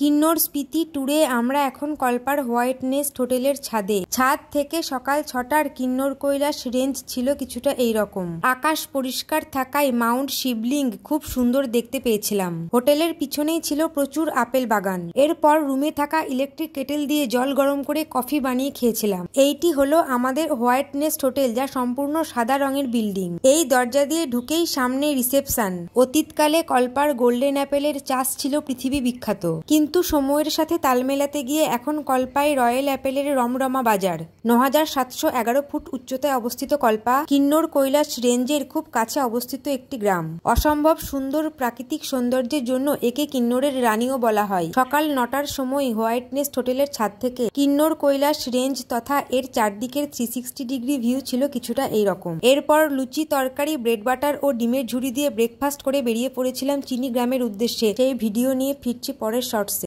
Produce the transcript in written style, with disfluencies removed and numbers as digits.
কিন্নর স্পিতি ট্যুরে আমরা এখন কল্পার হোয়াইট নেস্ট হোটেলের ছাদে। ছাদ থেকে সকাল 6টার কিন্নর কৈলাস রেঞ্জ ছিল কিছুটা এইরকম। আকাশ পরিষ্কার থাকায় মাউন্ট শিবলিং খুব সুন্দর দেখতে পেয়েছিলাম। হোটেলের পিছনেই ছিল প্রচুর আপেল বাগান। এরপর রুমে থাকা ইলেকট্রিক কেটেল দিয়ে জল গরম করে কফি বানিয়ে খেয়েছিলাম। এইটি হলো আমাদের হোয়াইট নেস্ট হোটেল, যা সম্পূর্ণ সাদা রঙের বিল্ডিং। এই দরজা দিয়ে ঢুকেই সামনে রিসেপশন। অতীতকালে কল্পার গোল্ডেন অ্যাপেলের চাষ ছিল পৃথিবী বিখ্যাত, কিন্তু সময়ের সাথে তাল মেলাতে গিয়ে এখন কল্পায় রয়্যাল অ্যাপেলের রমরমা বাজার। ৯৭১১ ফুট উচ্চতায় অবস্থিত কল্পা কিন্নর কৈলাস রেঞ্জের খুব কাছে অবস্থিত একটি গ্রাম। অসম্ভব সুন্দর প্রাকৃতিক সৌন্দর্যের জন্য একে কিন্নরের রানীও বলা হয়। সকাল 9টার সময় হোয়াইট নেস্ট হোটেলের ছাদ থেকে কিন্নর কৈলাস রেঞ্জ তথা এর চারদিকের 360 ডিগ্রি ভিউ ছিল কিছুটা এইরকম। এরপর লুচি, তরকারি, ব্রেড বাটার ও ডিমের ঝুড়ি দিয়ে ব্রেকফাস্ট করে বেরিয়ে পড়েছিলাম চিনি গ্রামের উদ্দেশ্যে। সেই ভিডিও নিয়ে ফিরছি পরের শর্টসে।